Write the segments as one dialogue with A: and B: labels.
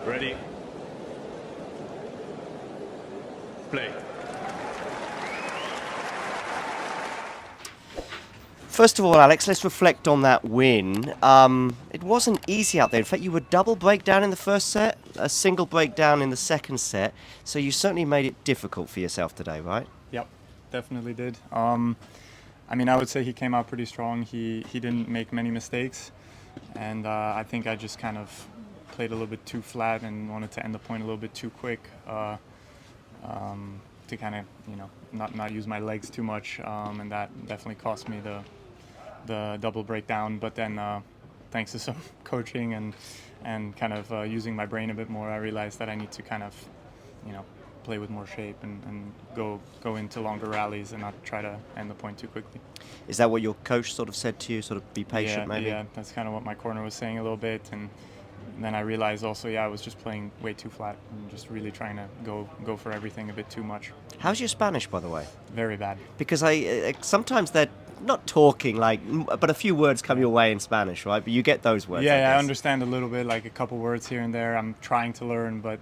A: Ready. Play.
B: First of all, Alex, let's reflect on that win. It wasn't easy out there. In fact, you were double breakdown in the first set, a single breakdown in the second set, so you certainly made it difficult for yourself today, right?
C: Yep, definitely did. I would say he came out pretty strong. He didn't make many mistakes, and I think I just kind of played a little bit too flat and wanted to end the point a little bit too quick to kind of not use my legs too much, and that definitely cost me the double breakdown. But then thanks to some coaching and kind of using my brain a bit more, I realized that I need to kind of play with more shape and go into longer rallies and not try to end the point too quickly.
B: Is that what your coach sort of said to you, sort of be patient maybe?
C: Yeah, that's kind of what my corner was saying a little bit, and then I realized also, I was just playing way too flat and just really trying to go for everything a bit too much.
B: How's your Spanish, by the way?
C: Very bad.
B: Because I sometimes they're not talking, but a few words come your way in Spanish, right? But you get those words, I
C: I
B: guess.
C: understand a little bit, like a couple words here and there. I'm trying to learn, but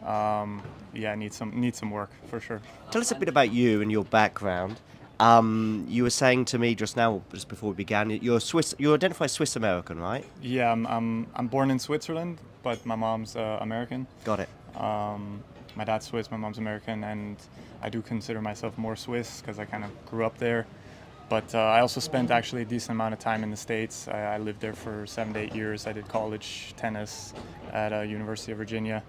C: I need some work for sure.
B: Tell us a bit about you and your background. You were saying to me just now, just before we began, you're Swiss. You identify Swiss American, right?
C: Yeah, I'm born in Switzerland, but my mom's American.
B: Got it.
C: My dad's Swiss, my mom's American, and I do consider myself more Swiss because I kind of grew up there. But I also spent actually a decent amount of time in the States. I lived there for 7 to 8 years. I did college tennis at University of Virginia,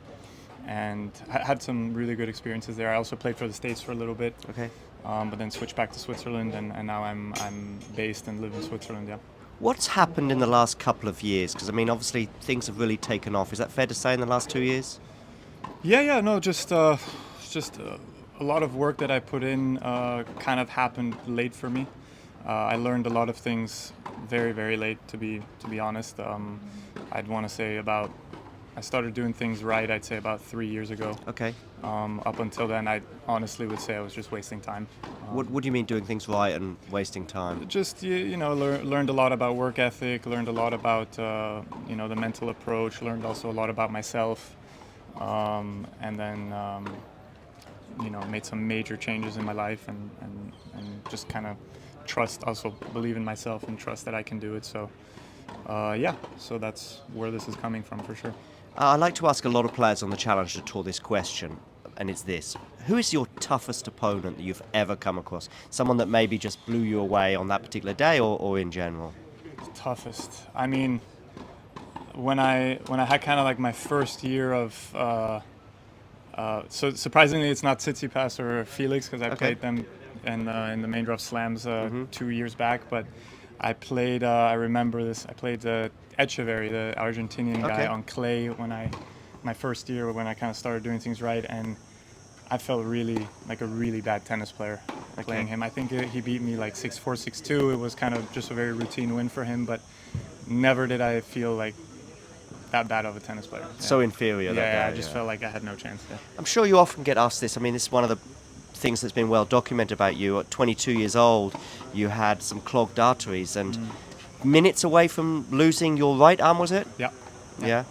C: and had some really good experiences there. I also played for the States for a little bit.
B: Okay.
C: But then switched back to Switzerland, and now I'm based and live in Switzerland. Yeah.
B: What's happened in the last couple of years? Because obviously things have really taken off. Is that fair to say in the last 2 years?
C: Yeah. No, just a lot of work that I put in kind of happened late for me. I learned a lot of things very, very late, to be honest. I'd want to say I started doing things right, I'd say about 3 years ago.
B: Okay.
C: Up until then, I honestly would say I was just wasting time.
B: What do you mean doing things right and wasting time?
C: Just, learned a lot about work ethic, learned a lot about, the mental approach, learned also a lot about myself, and then, made some major changes in my life and just kind of also believe in myself and trust that I can do it. So, so that's where this is coming from for sure.
B: I like to ask a lot of players on the Challenger Tour this question, and it's this. Who is your toughest opponent that you've ever come across? Someone that maybe just blew you away on that particular day or in general?
C: Toughest. I mean, when I had kind of like my first year of... so surprisingly, it's not Tsitsipas or Felix because I played them in the main draw slams 2 years back, but I played, I remember this, I played Echeverry, the Argentinian guy, on clay my first year when I kind of started doing things right, and I felt really like a really bad tennis player playing him. I think he beat me like 6-4, 6-2. It was kind of just a very routine win for him, but never did I feel like that bad of a tennis player.
B: So inferior.
C: I just felt like I had no chance. Yeah.
B: I'm sure you often get asked this. This is one of the things that's been well documented about you. At 22 years old, you had some clogged arteries and minutes away from losing your right arm, was it?
C: Yeah.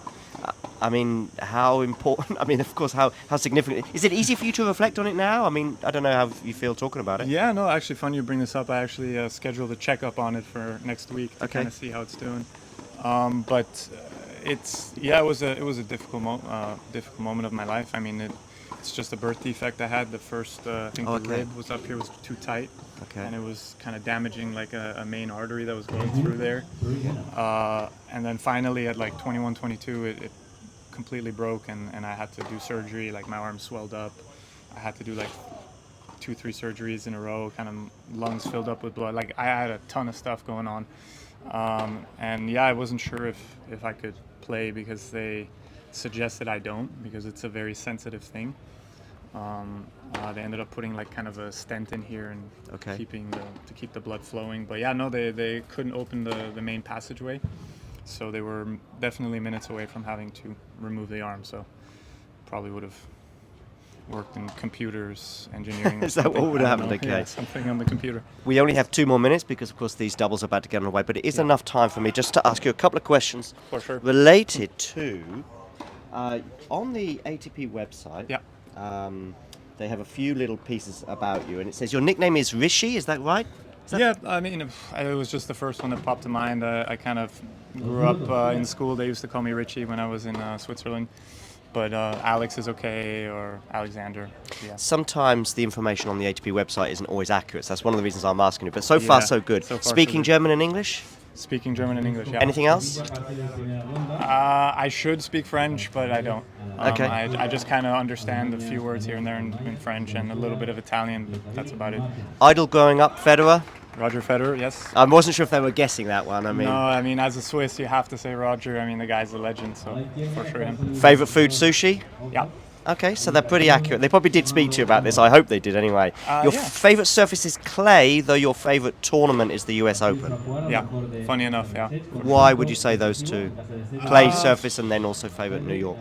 B: How important, of course, how significant. Is it easy for you to reflect on it now? I don't know how you feel talking about it.
C: Yeah, no, actually, funny you bring this up. I actually scheduled a checkup on it for next week to kind of see how it's doing. But it was a difficult moment of my life. It's just a birth defect I had. The first, I think the rib was up here was too tight, and it was kind of damaging like a main artery that was going through there. And then finally at like 21, 22, it completely broke, and I had to do surgery. Like my arm swelled up. I had to do like 2-3 surgeries in a row. Kind of lungs filled up with blood. Like I had a ton of stuff going on, and I wasn't sure if I could play because they suggested I don't, because it's a very sensitive thing. They ended up putting like kind of a stent in here and to keep the blood flowing. But they couldn't open the main passageway, so they were definitely minutes away from having to remove the arm. So probably would have worked in computers, engineering.
B: Is that what would have happened? Okay.
C: Yeah, something on the computer.
B: We only have 2 more minutes because, of course, these doubles are about to get underway. But it is enough time for me just to ask you a couple of questions
C: For sure.
B: related to On the ATP website,
C: Yeah.
B: they have a few little pieces about you, and it says your nickname is Rishi. Is that right?
C: Yeah, I mean, it was just the first one that popped to mind. I kind of grew up in school. They used to call me Richie when I was in Switzerland. But Alex is okay, or Alexander. Yeah.
B: Sometimes the information on the ATP website isn't always accurate. So that's one of the reasons I'm asking you. But so far,
C: Yeah,
B: so good.
C: so far, so
B: Speaking
C: good.
B: German and English?
C: Speaking German and English, yeah.
B: Anything else?
C: I should speak French, but I don't.
B: Okay.
C: I just kind of understand a few words here and there in French and a little bit of Italian, but that's about it.
B: Idol growing up, Federer?
C: Roger Federer, yes.
B: I wasn't sure if they were guessing that one. I mean,
C: No, I mean, as a Swiss, you have to say Roger. I mean, the guy's a legend, so for sure him.
B: favorite food, sushi?
C: Yeah.
B: Okay, so they're pretty accurate. They probably did speak to you about this. I hope they did anyway. Your
C: Yeah.
B: favorite surface is clay, though your favorite tournament is the US Open.
C: Yeah, funny enough, yeah.
B: Why would you say those two? Clay surface and then also favorite New York.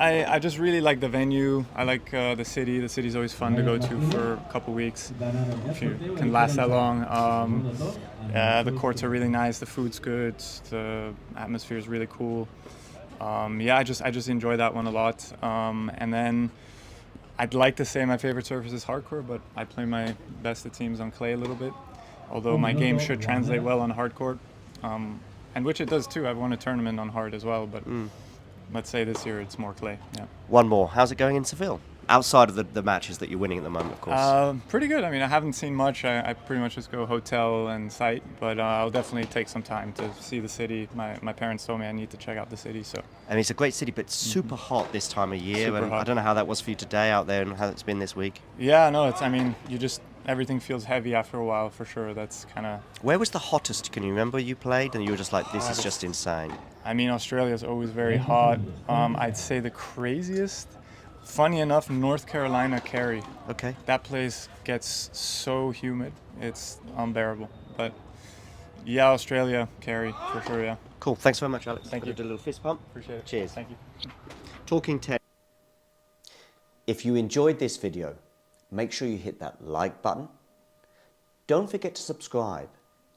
C: I just really like the venue. I like the city. The city's always fun to go to for a couple weeks if you can last that long. The courts are really nice. The food's good. The atmosphere is really cool. Yeah, I just enjoy that one a lot. And then I'd like to say my favorite surface is hardcore, but I play my best it seems on clay a little bit. Although my game should translate well on hard court, and which it does too. I've won a tournament on hard as well, but. Let's say this year it's more clay. Yeah.
B: One more. How's it going in Seville? Outside of the matches that you're winning at the moment, of course.
C: Pretty good. I mean, I haven't seen much. I pretty much just go hotel and site, but I'll definitely take some time to see the city. My parents told me I need to check out the city, so.
B: I mean, it's a great city, but super hot this time of year.
C: Super
B: And
C: hot.
B: I don't know how that was for you today out there and how it's been this week.
C: Yeah, no, I mean, everything feels heavy after a while for sure. That's kind of.
B: Where was the hottest? Can you remember you played and you were just like, this is just insane?
C: I mean, Australia is always very hot. I'd say the craziest, funny enough, North Carolina, Cary.
B: Okay.
C: That place gets so humid, it's unbearable. But yeah, Australia, Cary, for sure, yeah.
B: Cool. Thanks very much, Alex.
C: Thank you.
B: Do a little fist pump.
C: Appreciate it.
B: Cheers.
C: Thank you.
B: Talking tennis. If you enjoyed this video, make sure you hit that like button. Don't forget to subscribe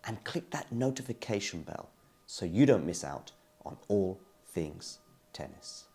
B: and click that notification bell so you don't miss out on all things tennis.